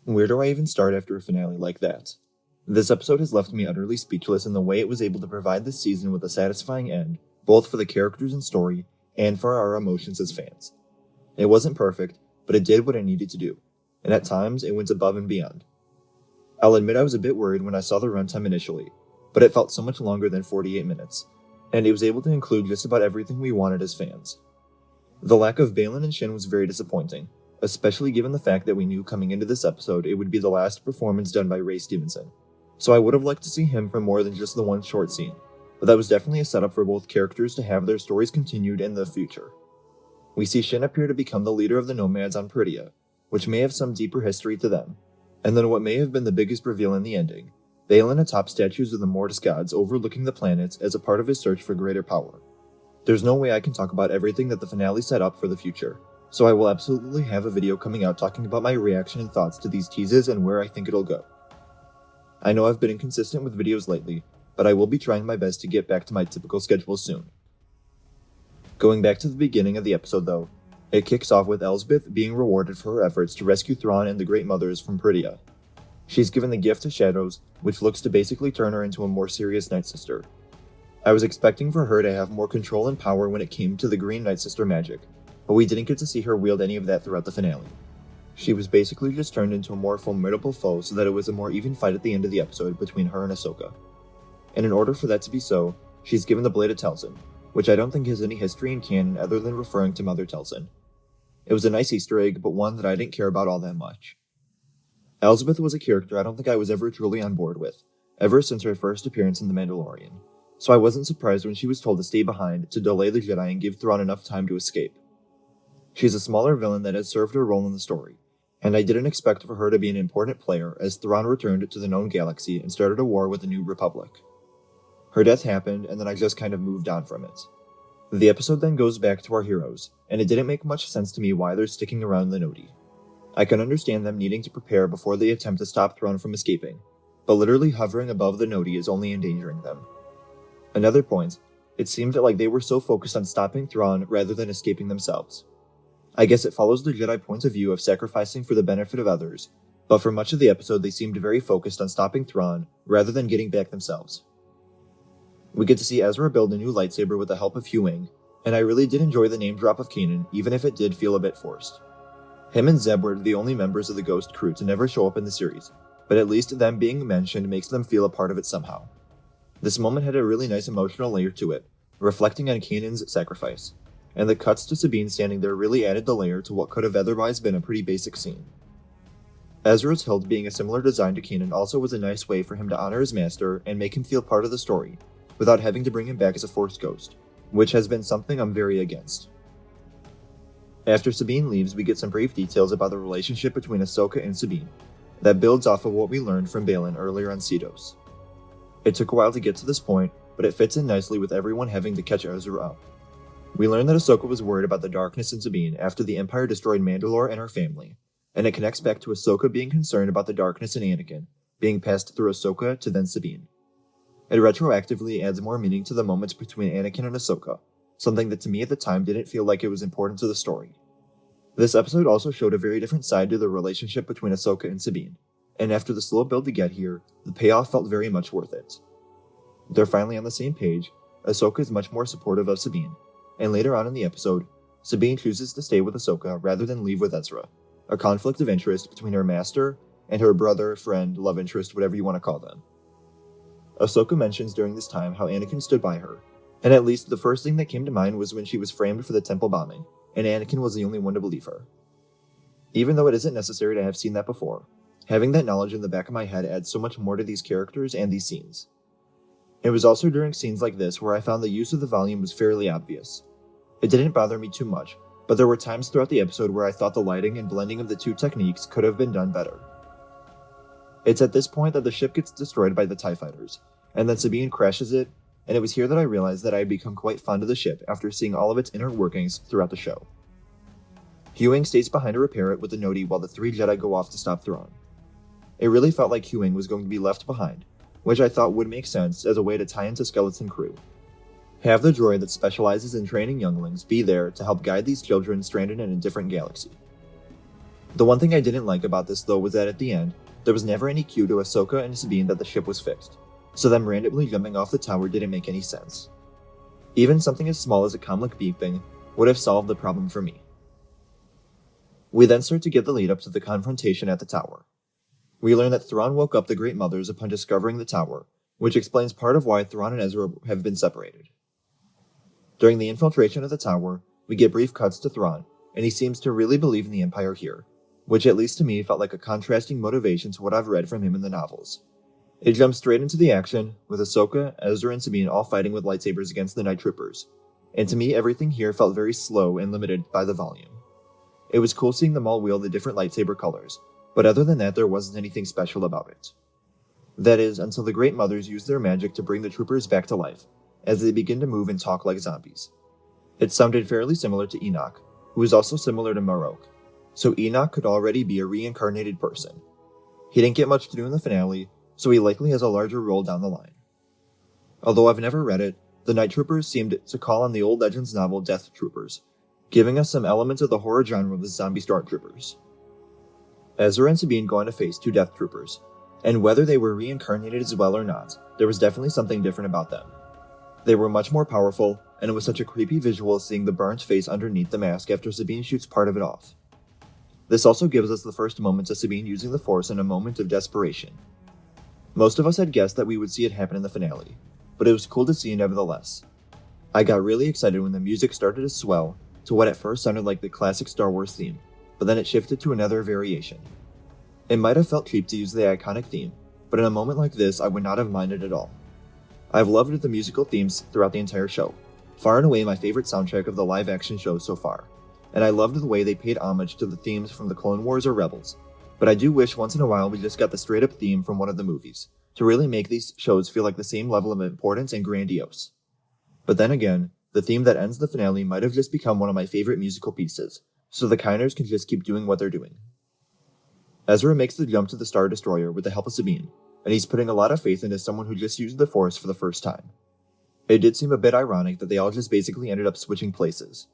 Where do I even start after a finale like that? This episode has left me utterly speechless in the way it was able to provide this season with a satisfying end, both for the characters and story, and for our emotions as fans. It wasn't perfect, but it did what it needed to do, and at times it went above and beyond. I'll admit I was a bit worried when I saw the runtime initially, but it felt so much longer than 48 minutes, and it was able to include just about everything we wanted as fans. The lack of Baylan and Shin was very disappointing, especially given the fact that we knew coming into this episode it would be the last performance done by Ray Stevenson, so I would have liked to see him for more than just the one short scene, but that was definitely a setup for both characters to have their stories continued in the future. We see Shin appear to become the leader of the Nomads on Pridia, which may have some deeper history to them, and then what may have been the biggest reveal in the ending, Baylan atop statues of the Mortis gods overlooking the planets as a part of his search for greater power. There's no way I can talk about everything that the finale set up for the future, so I will absolutely have a video coming out talking about my reaction and thoughts to these teases and where I think it'll go. I know I've been inconsistent with videos lately, but I will be trying my best to get back to my typical schedule soon. Going back to the beginning of the episode though, it kicks off with Elsbeth being rewarded for her efforts to rescue Thrawn and the Great Mothers from Pridia. She's given the gift of Shadows, which looks to basically turn her into a more serious Night Sister. I was expecting for her to have more control and power when it came to the Green Night Sister magic, but we didn't get to see her wield any of that throughout the finale. She was basically just turned into a more formidable foe so that it was a more even fight at the end of the episode between her and Ahsoka. And in order for that to be so, she's given the Blade of Telsin, which I don't think has any history in canon other than referring to Mother Telsin. It was a nice Easter egg, but one that I didn't care about all that much. Elsbeth was a character I don't think I was ever truly on board with, ever since her first appearance in The Mandalorian, so I wasn't surprised when she was told to stay behind to delay the Jedi and give Thrawn enough time to escape. She's a smaller villain that has served her role in the story, and I didn't expect for her to be an important player as Thrawn returned to the known galaxy and started a war with the New Republic. Her death happened, and then I just kind of moved on from it. The episode then goes back to our heroes, and it didn't make much sense to me why they're sticking around the Noti. I can understand them needing to prepare before they attempt to stop Thrawn from escaping, but literally hovering above the Noti is only endangering them. Another point, it seemed like they were so focused on stopping Thrawn rather than escaping themselves. I guess it follows the Jedi point of view of sacrificing for the benefit of others, but for much of the episode they seemed very focused on stopping Thrawn rather than getting back themselves. We get to see Ezra build a new lightsaber with the help of Huyang, and I really did enjoy the name drop of Kanan, even if it did feel a bit forced. Him and Zeb were the only members of the Ghost crew to never show up in the series, but at least them being mentioned makes them feel a part of it somehow. This moment had a really nice emotional layer to it, reflecting on Kanan's sacrifice, and the cuts to Sabine standing there really added the layer to what could have otherwise been a pretty basic scene. Ezra's hilt being a similar design to Kanan also was a nice way for him to honor his master and make him feel part of the story, without having to bring him back as a Force ghost, which has been something I'm very against. After Sabine leaves, we get some brief details about the relationship between Ahsoka and Sabine, that builds off of what we learned from Baylan earlier on Cedos. It took a while to get to this point, but it fits in nicely with everyone having to catch Ezra up. We learn that Ahsoka was worried about the darkness in Sabine after the Empire destroyed Mandalore and her family, and it connects back to Ahsoka being concerned about the darkness in Anakin, being passed through Ahsoka to then Sabine. It retroactively adds more meaning to the moments between Anakin and Ahsoka, something that to me at the time didn't feel like it was important to the story. This episode also showed a very different side to the relationship between Ahsoka and Sabine, and after the slow build to get here, the payoff felt very much worth it. They're finally on the same page, Ahsoka is much more supportive of Sabine, and later on in the episode, Sabine chooses to stay with Ahsoka rather than leave with Ezra, a conflict of interest between her master and her brother, friend, love interest, whatever you want to call them. Ahsoka mentions during this time how Anakin stood by her, and at least the first thing that came to mind was when she was framed for the temple bombing, and Anakin was the only one to believe her. Even though it isn't necessary to have seen that before, having that knowledge in the back of my head adds so much more to these characters and these scenes. It was also during scenes like this where I found the use of the volume was fairly obvious. It didn't bother me too much, but there were times throughout the episode where I thought the lighting and blending of the two techniques could have been done better. It's at this point that the ship gets destroyed by the TIE fighters, and then Sabine crashes it, and it was here that I realized that I had become quite fond of the ship after seeing all of its inner workings throughout the show. Huyang stays behind to repair it with the Noti while the three Jedi go off to stop Thrawn. It really felt like Huyang was going to be left behind, which I thought would make sense as a way to tie into Skeleton Crew. Have the droid that specializes in training younglings be there to help guide these children stranded in a different galaxy. The one thing I didn't like about this though was that at the end, there was never any cue to Ahsoka and Sabine that the ship was fixed, so them randomly jumping off the tower didn't make any sense. Even something as small as a comlink beeping would have solved the problem for me. We then start to get the lead up to the confrontation at the tower. We learn that Thrawn woke up the Great Mothers upon discovering the tower, which explains part of why Thrawn and Ezra have been separated. During the infiltration of the tower, we get brief cuts to Thrawn, and he seems to really believe in the Empire here, which at least to me felt like a contrasting motivation to what I've read from him in the novels. It jumps straight into the action, with Ahsoka, Ezra, and Sabine all fighting with lightsabers against the Night Troopers, and to me everything here felt very slow and limited by the volume. It was cool seeing them all wield the different lightsaber colors, but other than that there wasn't anything special about it. That is, until the Great Mothers used their magic to bring the troopers back to life, as they begin to move and talk like zombies. It sounded fairly similar to Enoch, who is also similar to Marok, so Enoch could already be a reincarnated person. He didn't get much to do in the finale, so he likely has a larger role down the line. Although I've never read it, the Night Troopers seemed to call on the old Legends novel Death Troopers, giving us some elements of the horror genre with zombie stormtroopers. Ezra and Sabine go on to face two Death Troopers, and whether they were reincarnated as well or not, there was definitely something different about them. They were much more powerful, and it was such a creepy visual seeing the burnt face underneath the mask after Sabine shoots part of it off. This also gives us the first moments of Sabine using the Force in a moment of desperation. Most of us had guessed that we would see it happen in the finale, but it was cool to see nevertheless. I got really excited when the music started to swell to what at first sounded like the classic Star Wars theme, but then it shifted to another variation. It might have felt cheap to use the iconic theme, but in a moment like this I would not have minded at all. I've loved the musical themes throughout the entire show, far and away my favorite soundtrack of the live-action shows so far, and I loved the way they paid homage to the themes from the Clone Wars or Rebels, but I do wish once in a while we just got the straight-up theme from one of the movies, to really make these shows feel like the same level of importance and grandiose. But then again, the theme that ends the finale might have just become one of my favorite musical pieces, so the Kiners can just keep doing what they're doing. Ezra makes the jump to the Star Destroyer with the help of Sabine, and he's putting a lot of faith into someone who just used the Force for the first time. It did seem a bit ironic that they all just basically ended up switching places.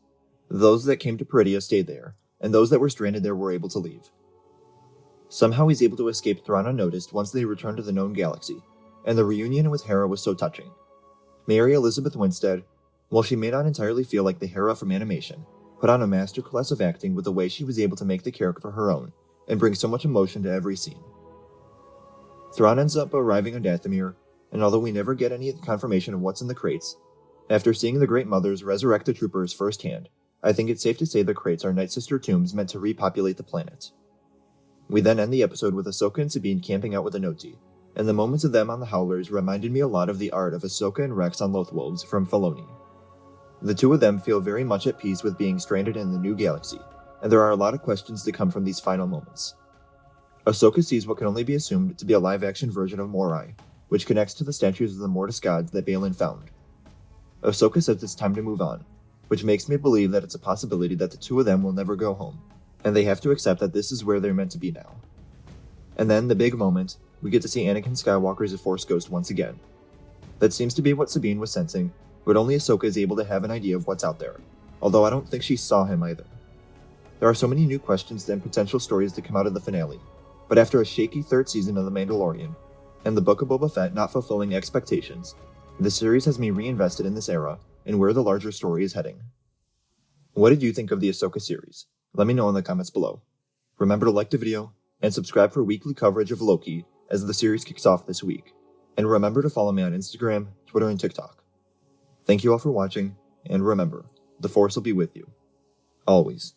Those that came to Peridia stayed there, and those that were stranded there were able to leave. Somehow he's able to escape Thrawn unnoticed once they return to the known galaxy, and the reunion with Hera was so touching. Mary Elizabeth Winstead, while she may not entirely feel like the Hera from animation, put on a masterclass of acting with the way she was able to make the character her own, and bring so much emotion to every scene. Thrawn ends up arriving on Dathomir, and although we never get any confirmation of what's in the crates, after seeing the Great Mothers resurrect the troopers firsthand, I think it's safe to say the crates are Night Sister tombs meant to repopulate the planet. We then end the episode with Ahsoka and Sabine camping out with Enoti, and the moments of them on the Howlers reminded me a lot of the art of Ahsoka and Rex on Lothwolves from Filoni. The two of them feel very much at peace with being stranded in the new galaxy, and there are a lot of questions to come from these final moments. Ahsoka sees what can only be assumed to be a live-action version of Morai, which connects to the statues of the Mortis gods that Balin found. Ahsoka says it's time to move on, which makes me believe that it's a possibility that the two of them will never go home, and they have to accept that this is where they're meant to be now. And then, the big moment, we get to see Anakin Skywalker as a Force ghost once again. That seems to be what Sabine was sensing, but only Ahsoka is able to have an idea of what's out there, although I don't think she saw him either. There are so many new questions and potential stories to come out of the finale, but after a shaky third season of The Mandalorian, and the Book of Boba Fett not fulfilling expectations, the series has me reinvested in this era and where the larger story is heading. What did you think of the Ahsoka series? Let me know in the comments below. Remember to like the video, and subscribe for weekly coverage of Loki as the series kicks off this week, and remember to follow me on Instagram, Twitter, and TikTok. Thank you all for watching, and remember, the Force will be with you. Always.